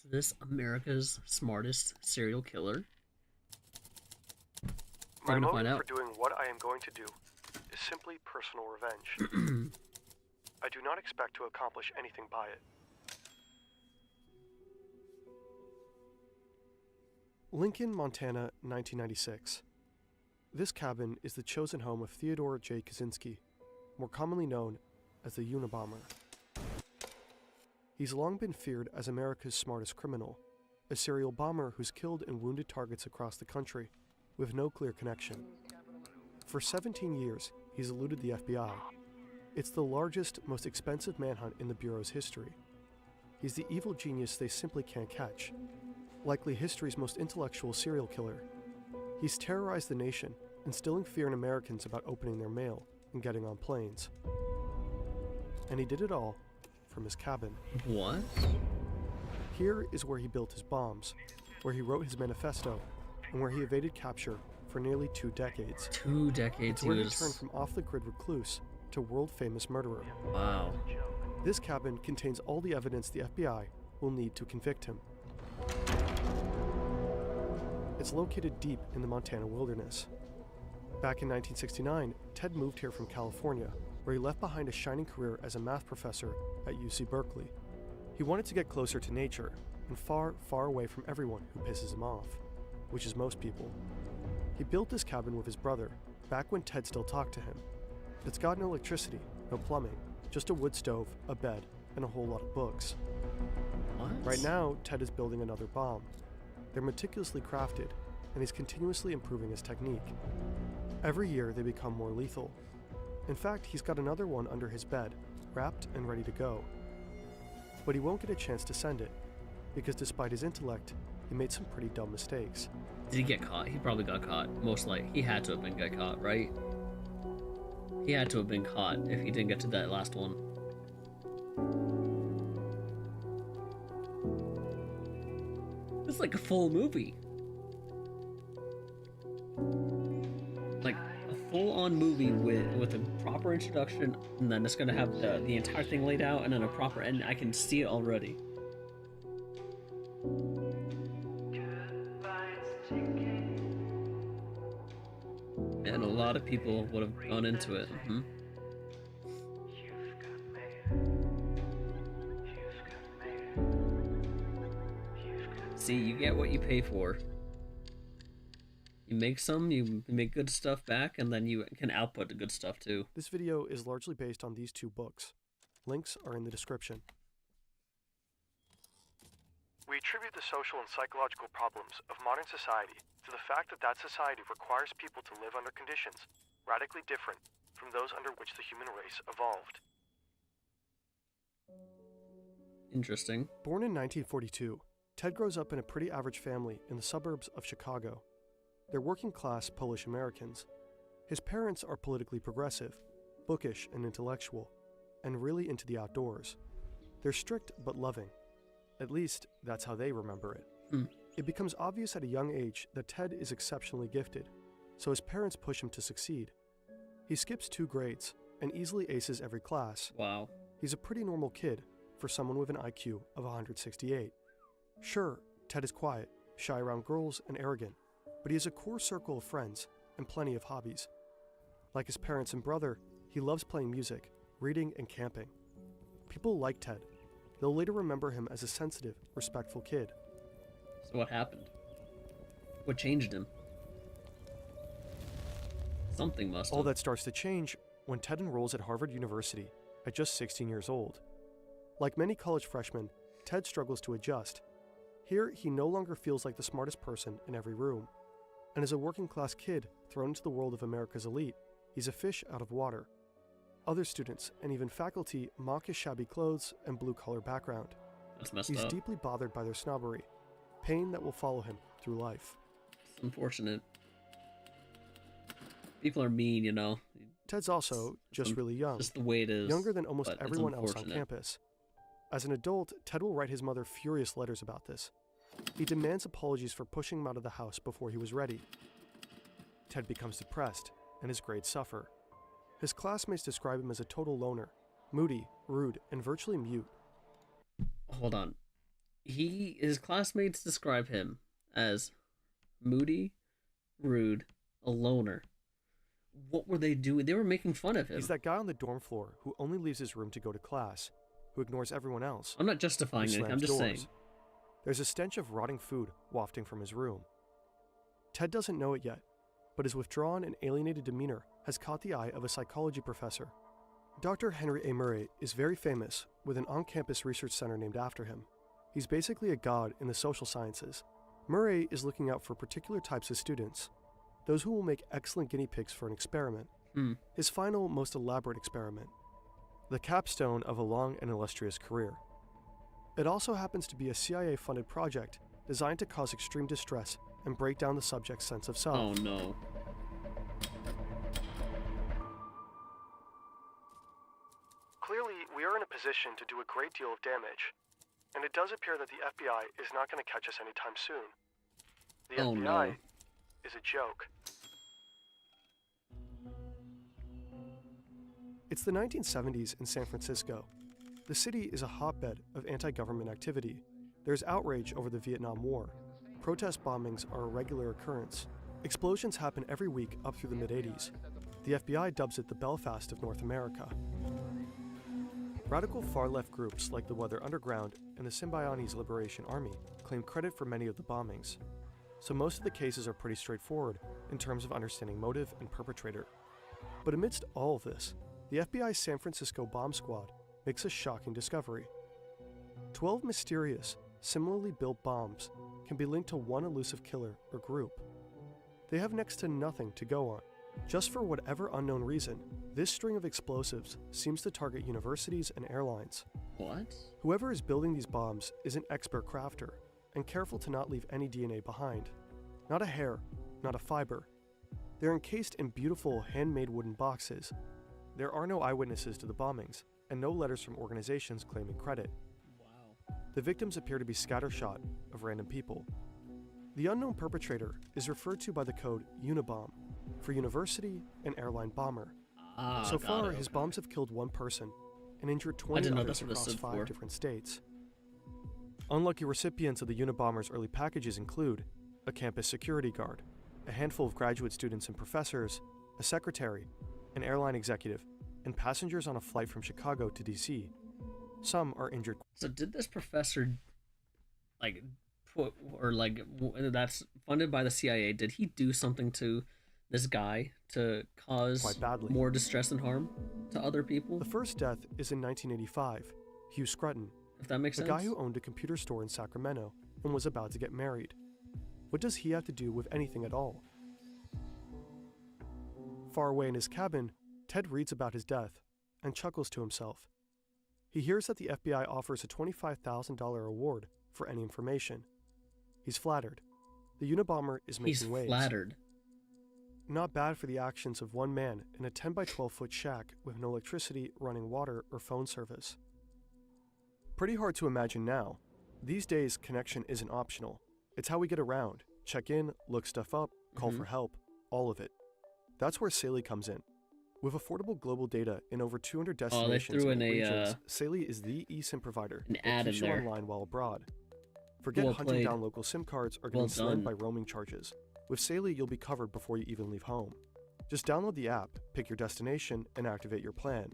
this America's smartest serial killer? We're My gonna find motive for out. doing what I am going to do is simply personal revenge. I do not expect to accomplish anything by it. Lincoln, Montana, 1996. This cabin is the chosen home of Theodore J. Kaczynski, more commonly known as the Unabomber. He's long been feared as America's smartest criminal, a serial bomber who's killed and wounded targets across the country with no clear connection. For 17 years, he's eluded the FBI. It's the largest, most expensive manhunt in the Bureau's history. He's the evil genius they simply can't catch, likely history's most intellectual serial killer. He's terrorized the nation, instilling fear in Americans about opening their mail and getting on planes. And he did it all from his cabin. What? Here is where he built his bombs, where he wrote his manifesto, and where he evaded capture for nearly 2 decades. 2 decades. It's where he turned from off-the-grid recluse to world-famous murderer. Wow. This cabin contains all the evidence the FBI will need to convict him. It's located deep in the Montana wilderness. Back in 1969, Ted moved here from California, where he left behind a shining career as a math professor at UC Berkeley. He wanted to get closer to nature and far, far away from everyone who pisses him off, which is most people. He built this cabin with his brother back when Ted still talked to him. It's got no electricity, no plumbing, just a wood stove, a bed, and a whole lot of books. What? Right now, Ted is building another bomb. They're meticulously crafted, and he's continuously improving his technique. Every year, they become more lethal. In fact, he's got another one under his bed, wrapped and ready to go. But he won't get a chance to send it, because despite his intellect, he made some pretty dumb mistakes. Did he get caught? He probably got caught. Most likely. He had to have been got caught, right? He had to have been caught if he didn't get to that last one. It's like a full movie. Like a full-on movie with a proper introduction, and then it's gonna have the entire thing laid out, and then a proper end. I can see it already. And a lot of people would have gone into it. See, you get what you pay for. You make you make good stuff back, and then you can output the good stuff too. This video is largely based on these 2 books. Links are in the description. We attribute the social and psychological problems of modern society to the fact that society requires people to live under conditions radically different from those under which the human race evolved. Interesting. Born in 1942, Ted grows up in a pretty average family in the suburbs of Chicago. They're working-class Polish Americans. His parents are politically progressive, bookish and intellectual, and really into the outdoors. They're strict but loving. At least, that's how they remember it. It becomes obvious at a young age that Ted is exceptionally gifted, so his parents push him to succeed. He skips 2 grades and easily aces every class. Wow. He's a pretty normal kid for someone with an IQ of 168. Sure, Ted is quiet, shy around girls, and arrogant, but he has a core circle of friends and plenty of hobbies. Like his parents and brother, he loves playing music, reading, and camping. People like Ted. They'll later remember him as a sensitive, respectful kid. So what happened? What changed him? Something must have. All that starts to change when Ted enrolls at Harvard University at just 16 years old. Like many college freshmen, Ted struggles to adjust. Here, he no longer feels like the smartest person in every room. And as a working-class kid thrown into the world of America's elite, he's a fish out of water. Other students and even faculty mock his shabby clothes and blue-collar background. That's messed He's up. deeply bothered by their snobbery, pain that will follow him through life. It's unfortunate. People are mean, you know. Ted's also just really young, Just the way it is. younger than almost but it's everyone else on unfortunate. campus. As an adult, Ted will write his mother furious letters about this. He demands apologies for pushing him out of the house before he was ready. Ted becomes depressed, and his grades suffer. His classmates describe him as a total loner, moody, rude, and virtually mute. Hold on. his classmates describe him as moody, rude, a loner. What were they doing? They were making fun of He's him. that guy on the dorm floor who only leaves his room to go to class, who ignores everyone else, I'm not who justifying anything. I'm slams just doors. saying. There's a stench of rotting food wafting from his room. Ted doesn't know it yet, but his withdrawn and alienated demeanor has caught the eye of a psychology professor. Dr. Henry A. Murray is very famous, with an on-campus research center named after him. He's basically a god in the social sciences. Murray is looking out for particular types of students, those who will make excellent guinea pigs for an experiment. His final, most elaborate experiment, the capstone of a long and illustrious career. It also happens to be a CIA-funded project designed to cause extreme distress and break down the subject's sense of self. Oh no. Clearly, we are in a position to do a great deal of damage, and it does appear that the FBI is not going to catch us anytime soon. The Oh, FBI no. is a joke. It's the 1970s in San Francisco. The city is a hotbed of anti-government activity. There's outrage over the Vietnam War. Protest bombings are a regular occurrence. Explosions happen every week up through the mid-80s. The FBI dubs it the Belfast of North America. Radical far-left groups like the Weather Underground and the Symbionese Liberation Army claim credit for many of the bombings. So most of the cases are pretty straightforward in terms of understanding motive and perpetrator. But amidst all of this, the FBI's San Francisco bomb squad makes a shocking discovery. 12 mysterious, similarly built bombs can be linked to one elusive killer or group. They have next to nothing to go on. Just for whatever unknown reason, this string of explosives seems to target universities and airlines. What? Whoever is building these bombs is an expert crafter and careful to not leave any DNA behind. Not a hair, not a fiber. They're encased in beautiful handmade wooden boxes. There are no eyewitnesses to the bombings and no letters from organizations claiming credit. Wow. The victims appear to be scattershot of random people. The unknown perpetrator is referred to by the code Unibomb for university and airline bomber. So far, his bombs have killed one person and injured 20 others across 5 different states. Unlucky recipients of the Unabomber's early packages include a campus security guard, a handful of graduate students and professors, a secretary, an airline executive, and passengers on a flight from Chicago to DC. Some are injured. So did this professor, like, that's funded by the CIA, did he do something to this guy to cause Quite badly. more distress and harm to other people? The first death is in 1985. Hugh Scruton, If that makes the sense. guy who owned a computer store in Sacramento and was about to get married. What does he have to do with anything at all? Far away in his cabin, Ted reads about his death and chuckles to himself. He hears that the FBI offers a $25,000 reward for any information. He's flattered. The Unabomber is making waves. He's flattered. Not bad for the actions of one man in a 10 by 12 foot shack with no electricity, running water, or phone service. Pretty hard to imagine now. These days, connection isn't optional. It's how we get around, check in, look stuff up, call for help, all of it. That's where Saley comes in. With affordable global data in over 200 destinations and regions, Saley is the eSIM provider that keeps you online while abroad. Forget hunting down local SIM cards or getting slammed by roaming charges. With Saley, you'll be covered before you even leave home. Just download the app, pick your destination, and activate your plan.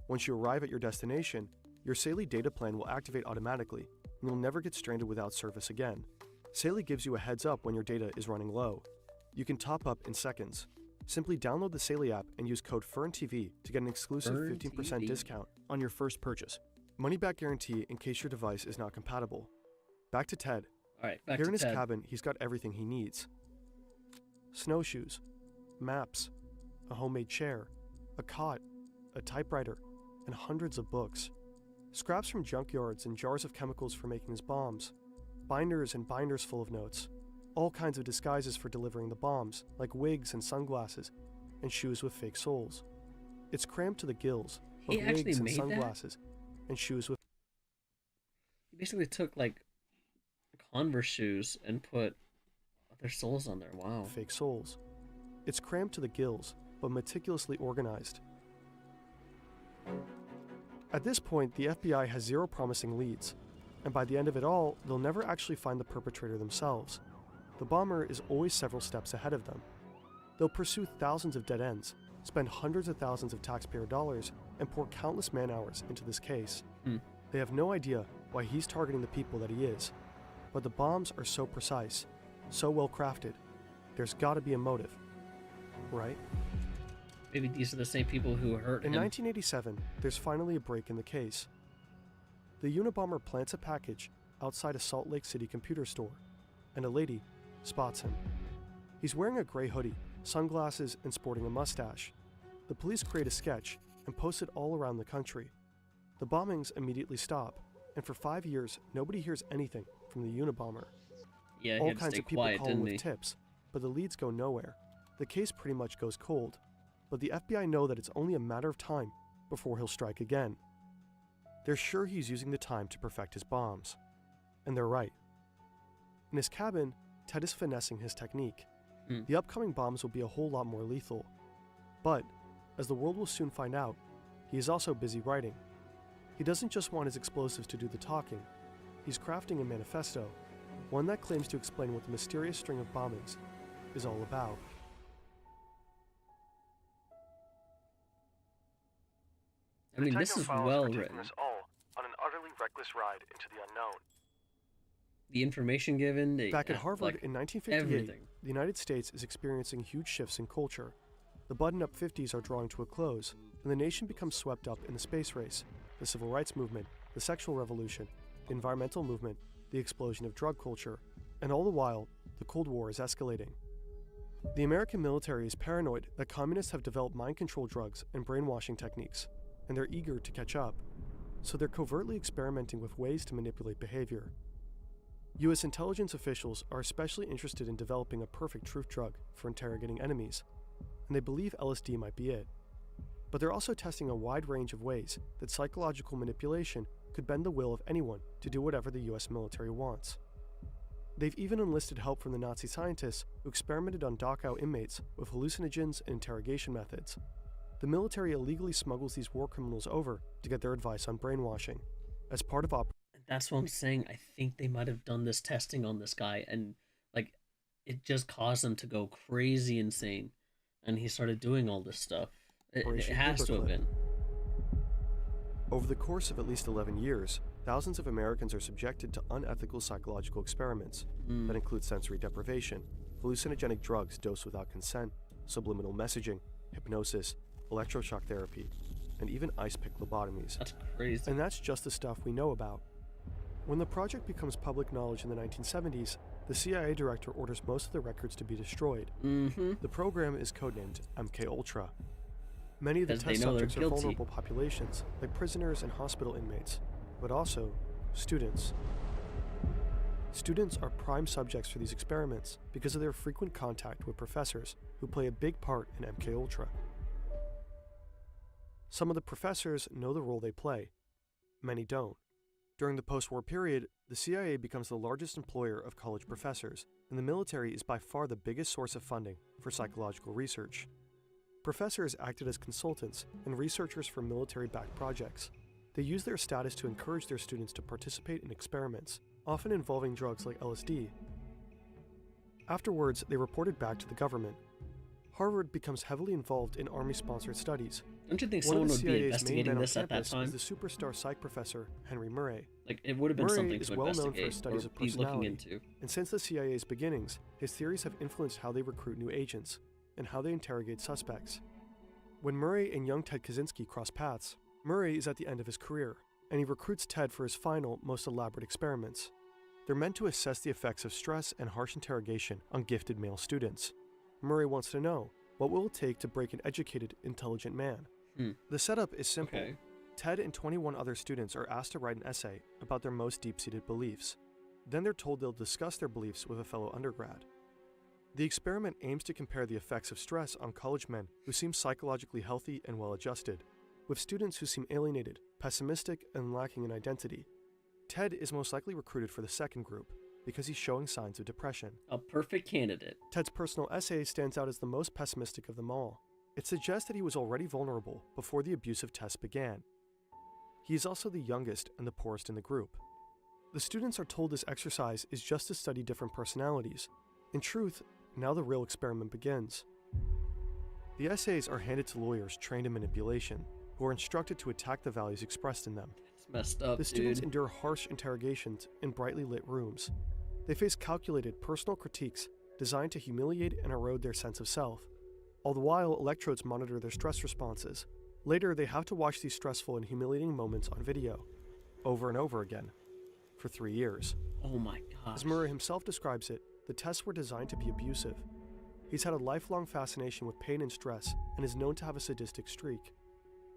Once you arrive at your destination, your Saley data plan will activate automatically, and you'll never get stranded without service again. Saley gives you a heads up when your data is running low. You can top up in seconds. Simply download the Saley app and use code FERNTV to get an exclusive 15% discount on your first purchase. Money back guarantee in case your device is not compatible. Back to Ted. All right, back Here to in his Ted. cabin, he's got everything he needs. Snowshoes, maps, a homemade chair, a cot, a typewriter, and hundreds of books. Scraps from junkyards and jars of chemicals for making his bombs. Binders and binders full of notes. All kinds of disguises for delivering the bombs, like wigs and sunglasses, and shoes with fake soles. It's crammed to the gills, with wigs and sunglasses, and shoes with... He basically took, like, Converse shoes and put other soles on there. Wow. fake soles. It's crammed to the gills, but meticulously organized. At this point, the FBI has zero promising leads. and by the end of it all, they'll never actually find the perpetrator themselves. The bomber is always several steps ahead of them. They'll pursue thousands of dead ends, spend hundreds of thousands of taxpayer dollars, and pour countless man-hours into this case. They have no idea why he's targeting the people that he is. But the bombs are so precise, so well crafted. There's gotta be a motive, right? Maybe these are the same people who hurt In him. 1987, there's finally a break in the case. The Unabomber plants a package outside a Salt Lake City computer store, and a lady spots him. He's wearing a gray hoodie, sunglasses, and sporting a mustache. The police create a sketch and post it all around the country. The bombings immediately stop, and for 5 years, nobody hears anything from the Unabomber. Yeah, he All had to kinds stay of people quiet, call him didn't with he? tips, but the leads go nowhere. The case pretty much goes cold, but the FBI know that it's only a matter of time before he'll strike again. They're sure he's using the time to perfect his bombs. And they're right. In his cabin, Ted is finessing his technique. The upcoming bombs will be a whole lot more lethal. But, as the world will soon find out, he is also busy writing. He doesn't just want his explosives to do the talking. He's crafting a manifesto, one that claims to explain what the mysterious string of bombings is all about. I mean, this is well written. Us all on an utterly reckless ride into the unknown. The information given. Back at Harvard like, in 1958, everything. the United States is experiencing huge shifts in culture. The button-up 50s are drawing to a close, and the nation becomes swept up in the space race, the civil rights movement, the sexual revolution, the environmental movement, the explosion of drug culture, and all the while, the Cold War is escalating. The American military is paranoid that communists have developed mind control drugs and brainwashing techniques, and they're eager to catch up, so they're covertly experimenting with ways to manipulate behavior. U.S. intelligence officials are especially interested in developing a perfect truth drug for interrogating enemies, and they believe LSD might be it. But they're also testing a wide range of ways that psychological manipulation could bend the will of anyone to do whatever the U.S. military wants. They've even enlisted help from the Nazi scientists who experimented on Dachau inmates with hallucinogens and interrogation methods. The military illegally smuggles these war criminals over to get their advice on brainwashing. As part of That's what I'm saying. I think they might have done this testing on this guy, and like, it just caused him to go crazy insane, and he started doing all this stuff. It has to have been. Over the course of at least 11 years, thousands of Americans are subjected to unethical psychological experiments that include sensory deprivation, hallucinogenic drugs dosed without consent, subliminal messaging, hypnosis, electroshock therapy, and even ice pick lobotomies. That's crazy. And that's just the stuff we know about. When the project becomes public knowledge in the 1970s, the CIA director orders most of the records to be destroyed. The program is codenamed MK-Ultra. Many of the test subjects are vulnerable populations, like prisoners and hospital inmates, but also students. Students are prime subjects for these experiments because of their frequent contact with professors who play a big part in MK-Ultra. Some of the professors know the role they play. Many don't. During the post-war period, the CIA becomes the largest employer of college professors, and the military is by far the biggest source of funding for psychological research. Professors acted as consultants and researchers for military-backed projects. They used their status to encourage their students to participate in experiments, often involving drugs like LSD. Afterwards, they reported back to the government. Harvard becomes heavily involved in Army-sponsored studies. Don't you think One someone of would the be CIA's investigating main men this on at that campus time? is the superstar psych professor Henry Murray. Like, it would have been Murray something is to well known for investigate his studies or of be looking personality, into. and since the CIA's beginnings, his theories have influenced how they recruit new agents and how they interrogate suspects. When Murray and young Ted Kaczynski cross paths, Murray is at the end of his career, and he recruits Ted for his final, most elaborate experiments. They're meant to assess the effects of stress and harsh interrogation on gifted male students. Murray wants to know, what will it take to break an educated, intelligent man? The setup is simple. Okay. Ted and 21 other students are asked to write an essay about their most deep-seated beliefs. Then they're told they'll discuss their beliefs with a fellow undergrad. The experiment aims to compare the effects of stress on college men who seem psychologically healthy and well-adjusted, with students who seem alienated, pessimistic, and lacking in identity. Ted is most likely recruited for the second group because he's showing signs of depression. A perfect candidate. Ted's personal essay stands out as the most pessimistic of them all. It suggests that he was already vulnerable before the abusive test began. He is also the youngest and the poorest in the group. The students are told this exercise is just to study different personalities. In truth, now the real experiment begins. The essays are handed to lawyers trained in manipulation, who are instructed to attack the values expressed in them. It's messed up, The students dude. endure harsh interrogations in brightly lit rooms. They face calculated personal critiques designed to humiliate and erode their sense of self. All the while, electrodes monitor their stress responses. Later, they have to watch these stressful and humiliating moments on video, over and over again, for 3 years. Oh my gosh. As Murray himself describes it, the tests were designed to be abusive. He's had a lifelong fascination with pain and stress and is known to have a sadistic streak.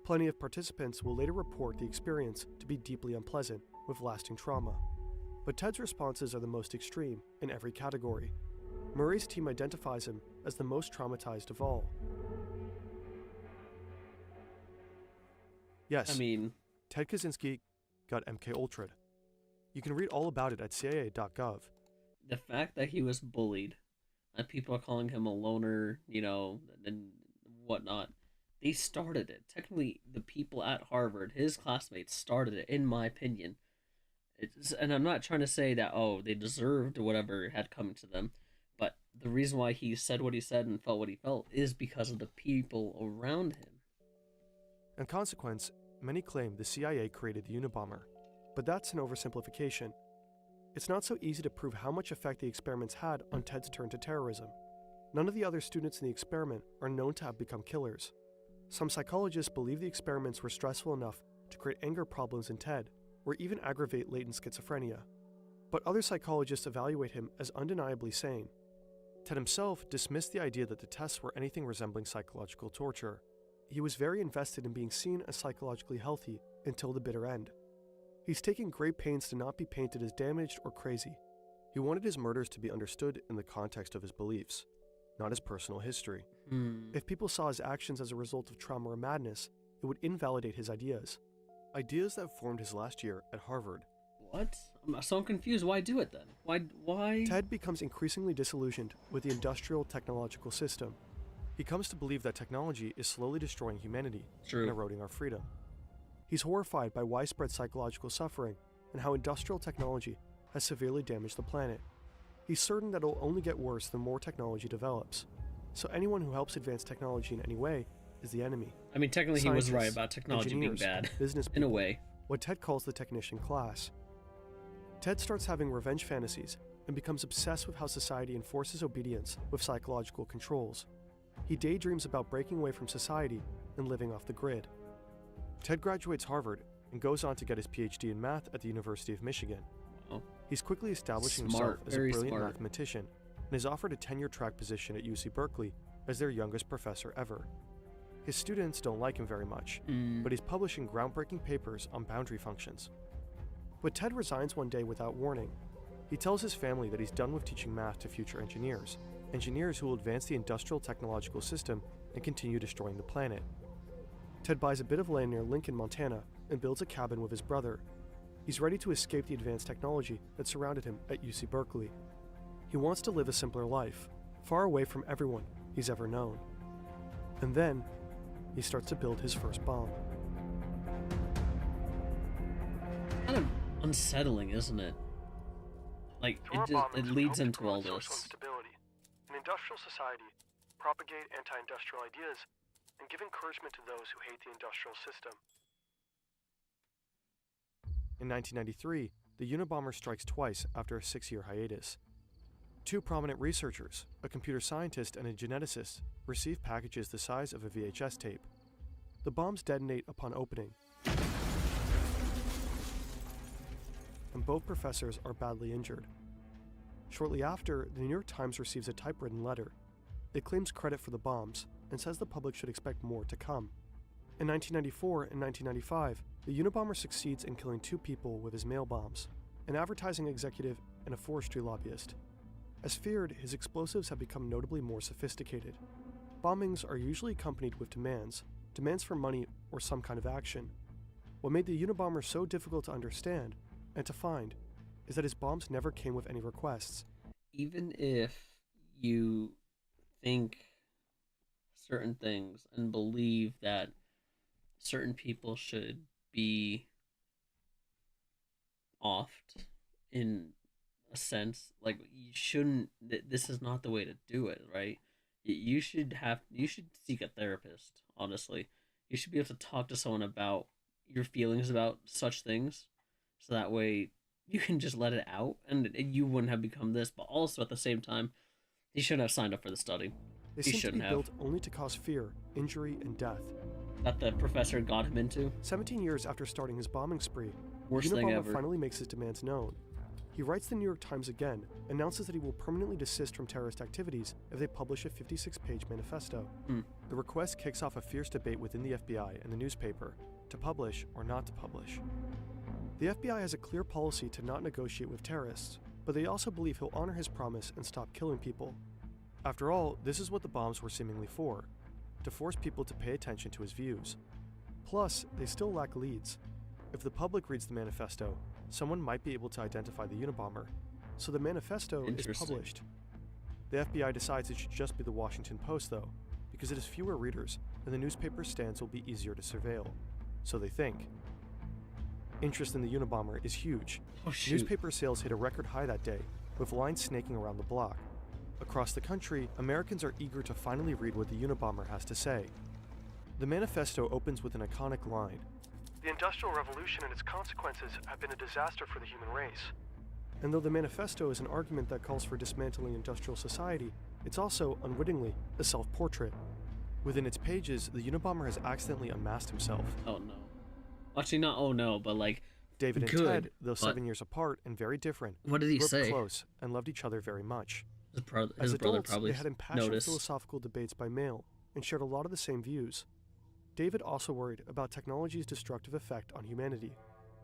Plenty of participants will later report the experience to be deeply unpleasant, with lasting trauma. But Ted's responses are the most extreme in every category. Murray's team identifies him as the most traumatized of all. Yes, I mean, Ted Kaczynski got MK-Ultra'd. You can read all about it at CIA.gov. the fact that he was bullied and people are calling him a loner, and whatnot, they started it. Technically, the people at Harvard, his classmates, started it, in my opinion. And I'm not trying to say that, oh, they deserved whatever had come to them, but the reason why he said what he said and felt what he felt is because of the people around him. In consequence, many claim the CIA created the Unabomber, but that's an oversimplification. It's not so easy to prove how much effect the experiments had on Ted's turn to terrorism. None of the other students in the experiment are known to have become killers. Some psychologists believe the experiments were stressful enough to create anger problems in Ted, or even aggravate latent schizophrenia. But other psychologists evaluate him as undeniably sane. Ted himself dismissed the idea that the tests were anything resembling psychological torture. He was very invested in being seen as psychologically healthy until the bitter end. He's taken great pains to not be painted as damaged or crazy. He wanted his murders to be understood in the context of his beliefs, not his personal history. If people saw his actions as a result of trauma or madness, it would invalidate his ideas. Ideas that formed his last year at Harvard. What? I'm so confused. Why do it then? Why? Ted becomes increasingly disillusioned with the industrial technological system. He comes to believe that technology is slowly destroying humanity and eroding our freedom. He's horrified by widespread psychological suffering and how industrial technology has severely damaged the planet. He's certain that it'll only get worse the more technology develops. So anyone who helps advance technology in any way is the enemy. I mean, technically he was right about technology being bad, business in a people, way. what Ted calls the technician class. Ted starts having revenge fantasies and becomes obsessed with how society enforces obedience with psychological controls. He daydreams about breaking away from society and living off the grid. Ted graduates Harvard and goes on to get his PhD in math at the University of Michigan. Wow. He's quickly establishing himself as a brilliant mathematician and is offered a tenure-track position at UC Berkeley as their youngest professor ever. His students don't like him very much, but he's publishing groundbreaking papers on boundary functions. But Ted resigns one day without warning. He tells his family that he's done with teaching math to future engineers who will advance the industrial technological system and continue destroying the planet. Ted buys a bit of land near Lincoln, Montana, and builds a cabin with his brother. He's ready to escape the advanced technology that surrounded him at UC Berkeley. He wants to live a simpler life, far away from everyone he's ever known. And then, he starts to build his first bomb. Kind of unsettling, isn't it? Like, it leads into all this. In industrial society, propagate anti-industrial ideas, and give encouragement to those who hate the industrial system. In 1993, the Unabomber strikes twice after a 6-year hiatus. Two prominent researchers, a computer scientist and a geneticist, receive packages the size of a VHS tape. The bombs detonate upon opening, and both professors are badly injured. Shortly after, the New York Times receives a typewritten letter. It claims credit for the bombs and says the public should expect more to come. In 1994 and 1995, the Unabomber succeeds in killing 2 people with his mail bombs, an advertising executive and a forestry lobbyist. As feared, his explosives have become notably more sophisticated. Bombings are usually accompanied with demands for money or some kind of action. What made the Unabomber so difficult to understand and to find is that his bombs never came with any requests. Even if you think certain things and believe that certain people should be offed in a sense. Like you shouldn't. This is not the way to do it, right? You should seek a therapist. Honestly, you should be able to talk to someone about your feelings about such things, so that way you can just let it out, and you wouldn't have become this. But also at the same time, he shouldn't have signed up for the study. They He seem to be shouldn't have. built only to cause fear, injury, and death. That the professor got him into. 17 years after starting his bombing spree, Worst thing Unabomber ever. finally makes his demands known. He writes the New York Times again, announces that he will permanently desist from terrorist activities if they publish a 56-page manifesto. The request kicks off a fierce debate within the FBI and the newspaper, to publish or not to publish. The FBI has a clear policy to not negotiate with terrorists, but they also believe he'll honor his promise and stop killing people. After all, this is what the bombs were seemingly for, to force people to pay attention to his views. Plus, they still lack leads. If the public reads the manifesto, someone might be able to identify the Unabomber, so the manifesto is published. The FBI decides it should just be the Washington Post, though, because it has fewer readers and the newspaper's stands will be easier to surveil. So they think. Interest in the Unabomber is huge. Newspaper sales hit a record high that day, with lines snaking around the block. Across the country, Americans are eager to finally read what the Unabomber has to say. The manifesto opens with an iconic line. The Industrial Revolution and its consequences have been a disaster for the human race. And though the manifesto is an argument that calls for dismantling industrial society, it's also, unwittingly, a self-portrait. Within its pages, the Unabomber has accidentally unmasked himself. Oh no. Actually, not oh no, but like, David and good, Ted, though 7 years apart and very different, what did he grew up say? close and loved each other very much. His brother As adults, probably they had impassioned noticed. philosophical debates by mail and shared a lot of the same views. David also worried about technology's destructive effect on humanity.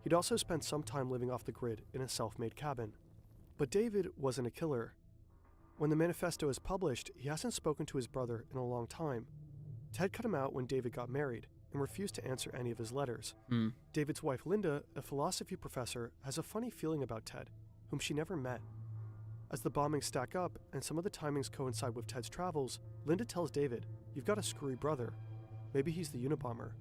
He'd also spent some time living off the grid in a self-made cabin. But David wasn't a killer. When the manifesto is published, he hasn't spoken to his brother in a long time. Ted cut him out when David got married and refused to answer any of his letters. David's wife Linda, a philosophy professor, has a funny feeling about Ted, whom she never met. As the bombings stack up and some of the timings coincide with Ted's travels, Linda tells David, "You've got a screwy brother. Maybe he's the Unabomber."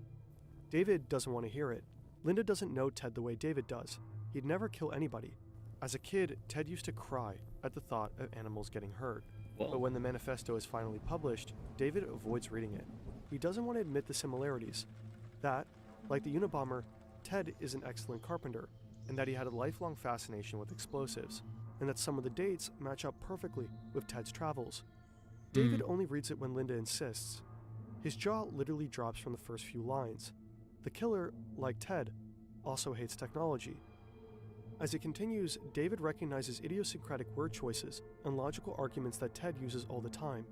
David doesn't want to hear it. Linda doesn't know Ted the way David does. He'd never kill anybody. As a kid, Ted used to cry at the thought of animals getting hurt. Whoa. But when the manifesto is finally published, David avoids reading it. He doesn't want to admit the similarities. That, like the Unabomber, Ted is an excellent carpenter, and that he had a lifelong fascination with explosives, and that some of the dates match up perfectly with Ted's travels. David only reads it when Linda insists. His jaw literally drops from the first few lines. The killer, like Ted, also hates technology. As it continues, David recognizes idiosyncratic word choices and logical arguments that Ted uses all the time.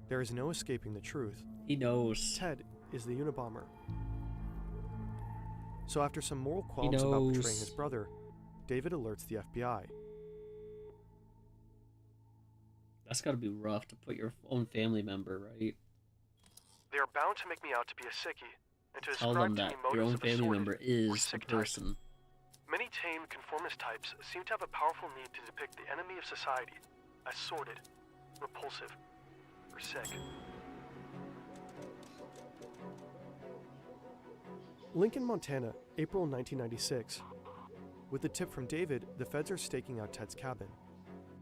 There is no escaping the truth. He knows. Ted is the Unabomber. So after some moral qualms about betraying his brother, David alerts the FBI. That's gotta be rough to put your own family member, right? They are bound to make me out to be a sickie, and to Tell ascribe them to that me your motives own of a family sordid member or is the sick type. person. Many tame conformist types seem to have a powerful need to depict the enemy of society as sordid, repulsive, or sick. Lincoln, Montana, April 1996. With the tip from David, the feds are staking out Ted's cabin.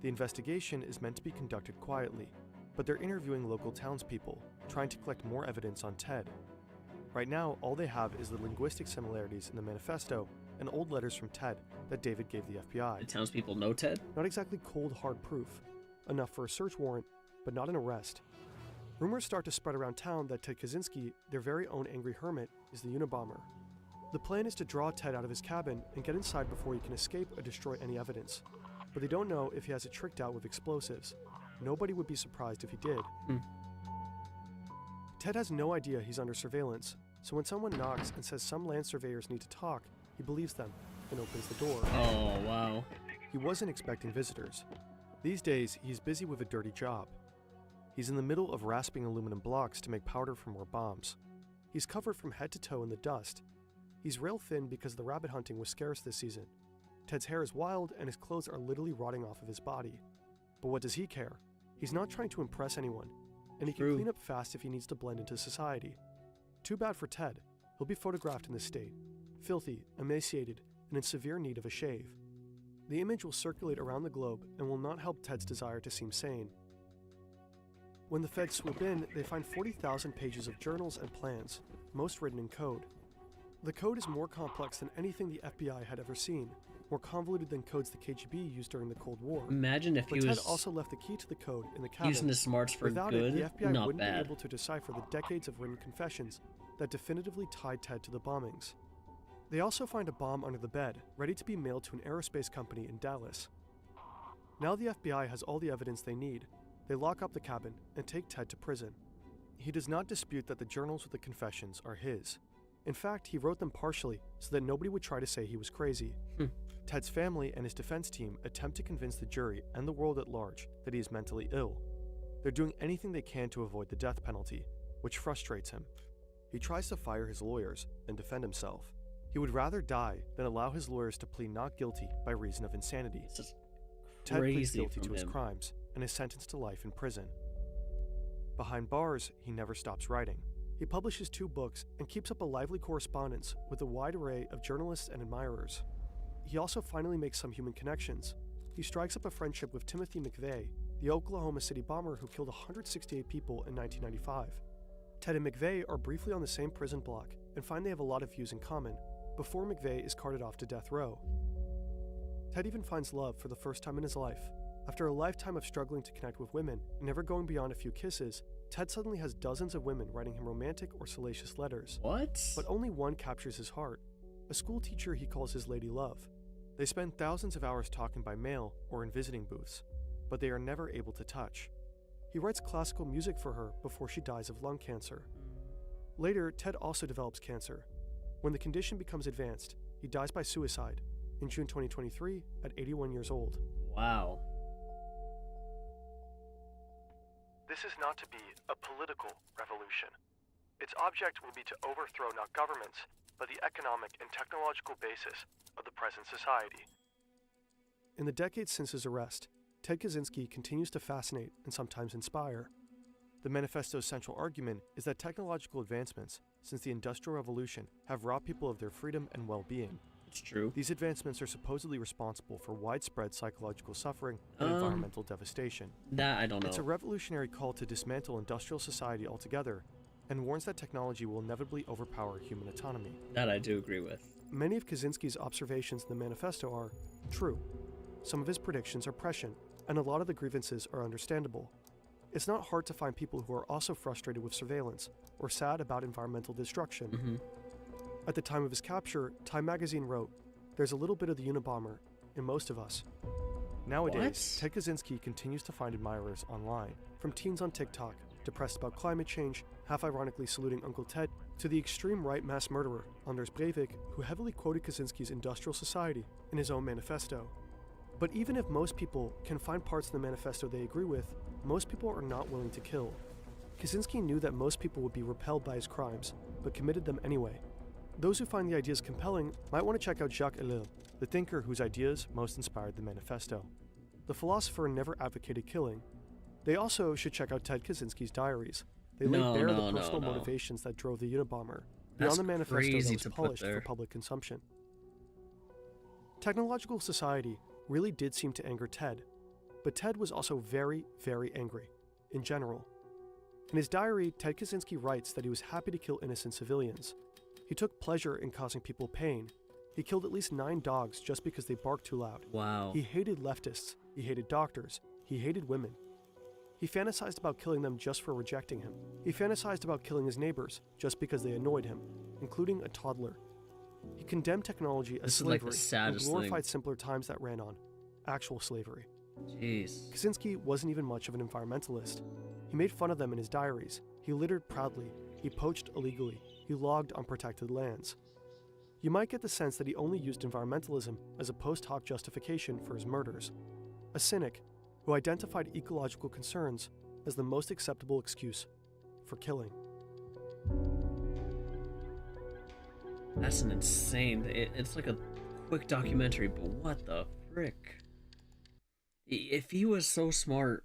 The investigation is meant to be conducted quietly, but they're interviewing local townspeople, trying to collect more evidence on Ted. Right now, all they have is the linguistic similarities in the manifesto and old letters from Ted that David gave the FBI. The townspeople know Ted? Not exactly cold, hard proof. Enough for a search warrant, but not an arrest. Rumors start to spread around town that Ted Kaczynski, their very own angry hermit, is the Unabomber. The plan is to draw Ted out of his cabin and get inside before he can escape or destroy any evidence. But they don't know if he has it tricked out with explosives. Nobody would be surprised if he did. Ted has no idea he's under surveillance, so when someone knocks and says some land surveyors need to talk, he believes them and opens the door. Oh, wow. He wasn't expecting visitors. These days, he's busy with a dirty job. He's in the middle of rasping aluminum blocks to make powder for more bombs. He's covered from head to toe in the dust. He's rail thin because the rabbit hunting was scarce this season. Ted's hair is wild and his clothes are literally rotting off of his body. But what does he care? He's not trying to impress anyone, and he can clean up fast if he needs to blend into society. Too bad for Ted. He'll be photographed in this state, filthy, emaciated, and in severe need of a shave. The image will circulate around the globe and will not help Ted's desire to seem sane. When the feds swoop in, they find 40,000 pages of journals and plans, most written in code. The code is more complex than anything the FBI had ever seen, more convoluted than codes the KGB used during the Cold War. Imagine if but he Ted was also left the key to the code in the cabin. using his smarts for Without good. it, the FBI Not wouldn't bad. be able to decipher the decades of written confessions that definitively tied Ted to the bombings. They also find a bomb under the bed, ready to be mailed to an aerospace company in Dallas. Now the FBI has all the evidence they need. They lock up the cabin and take Ted to prison. He does not dispute that the journals with the confessions are his. In fact, he wrote them partially so that nobody would try to say he was crazy. Ted's family and his defense team attempt to convince the jury and the world at large that he is mentally ill. They're doing anything they can to avoid the death penalty, which frustrates him. He tries to fire his lawyers and defend himself. He would rather die than allow his lawyers to plead not guilty by reason of insanity. This is Ted pleads crazy guilty from to his him. crimes and is sentenced to life in prison. Behind bars, he never stops writing. He publishes 2 books and keeps up a lively correspondence with a wide array of journalists and admirers. He also finally makes some human connections. He strikes up a friendship with Timothy McVeigh, the Oklahoma City bomber who killed 168 people in 1995. Ted and McVeigh are briefly on the same prison block and find they have a lot of views in common, before McVeigh is carted off to death row. Ted even finds love for the first time in his life. After a lifetime of struggling to connect with women and never going beyond a few kisses, Ted suddenly has dozens of women writing him romantic or salacious letters. What? But only one captures his heart, a school teacher he calls his lady love. They spend thousands of hours talking by mail or in visiting booths, but they are never able to touch. He writes classical music for her before she dies of lung cancer. Later, Ted also develops cancer. When the condition becomes advanced, he dies by suicide in June 2023 at 81 years old. Wow. This is not to be a political revolution. Its object will be to overthrow not governments, but the economic and technological basis of the present society. In the decades since his arrest, Ted Kaczynski continues to fascinate and sometimes inspire. The manifesto's central argument is that technological advancements since the Industrial Revolution have robbed people of their freedom and well-being. It's true. These advancements are supposedly responsible for widespread psychological suffering and environmental devastation. That I don't know. It's a revolutionary call to dismantle industrial society altogether and warns that technology will inevitably overpower human autonomy. That I do agree with. Many of Kaczynski's observations in the manifesto are true. Some of his predictions are prescient, and a lot of the grievances are understandable. It's not hard to find people who are also frustrated with surveillance or sad about environmental destruction. At the time of his capture, Time magazine wrote, "There's a little bit of the Unabomber in most of us." Nowadays, Ted Kaczynski continues to find admirers online, from teens on TikTok, depressed about climate change, half-ironically saluting Uncle Ted, to the extreme right mass murderer, Anders Breivik, who heavily quoted Kaczynski's industrial society in his own manifesto. But even if most people can find parts of the manifesto they agree with, most people are not willing to kill. Kaczynski knew that most people would be repelled by his crimes, but committed them anyway. Those who find the ideas compelling might want to check out Jacques Ellul, the thinker whose ideas most inspired the manifesto. The philosopher never advocated killing. They also should check out Ted Kaczynski's diaries. They lay bare the personal motivations that drove the Unabomber, beyond the manifesto that was polished for public consumption. Technological society really did seem to anger Ted, but Ted was also very, very angry, in general. In his diary, Ted Kaczynski writes that he was happy to kill innocent civilians. He took pleasure in causing people pain. He killed at least 9 dogs just because they barked too loud. Wow. He hated leftists. He hated doctors. He hated women. He fantasized about killing them just for rejecting him. He fantasized about killing his neighbors just because they annoyed him, including a toddler. He condemned technology as slavery and glorified simpler times that ran on actual slavery. Jeez. Kaczynski wasn't even much of an environmentalist. He made fun of them in his diaries. He littered proudly. He poached illegally. He logged unprotected lands. You might get the sense that he only used environmentalism as a post hoc justification for his murders. A cynic who identified ecological concerns as the most acceptable excuse for killing. That's an insane... It's like a quick documentary, but what the frick? If he was so smart,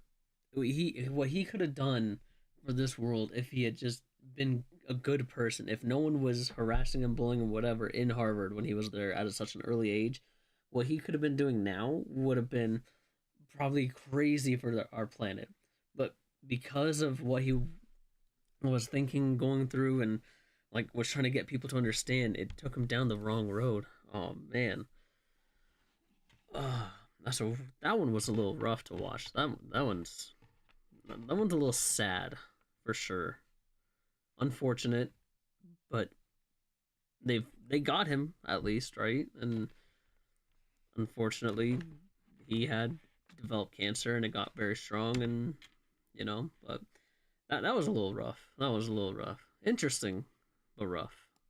what he could have done for this world if he had just been a good person, if no one was harassing him, bullying him, whatever, in Harvard when he was there at such an early age, what he could have been doing now would have been probably crazy for our planet. But because of what he was thinking, going through, and like was trying to get people to understand, it took him down the wrong road. Oh man, uh, that one was a little rough to watch. That one's a little sad for sure. Unfortunate, but they got him at least, right? And unfortunately, he had developed cancer and it got very strong, and but that was a little rough. That was a little rough. Interesting, but rough.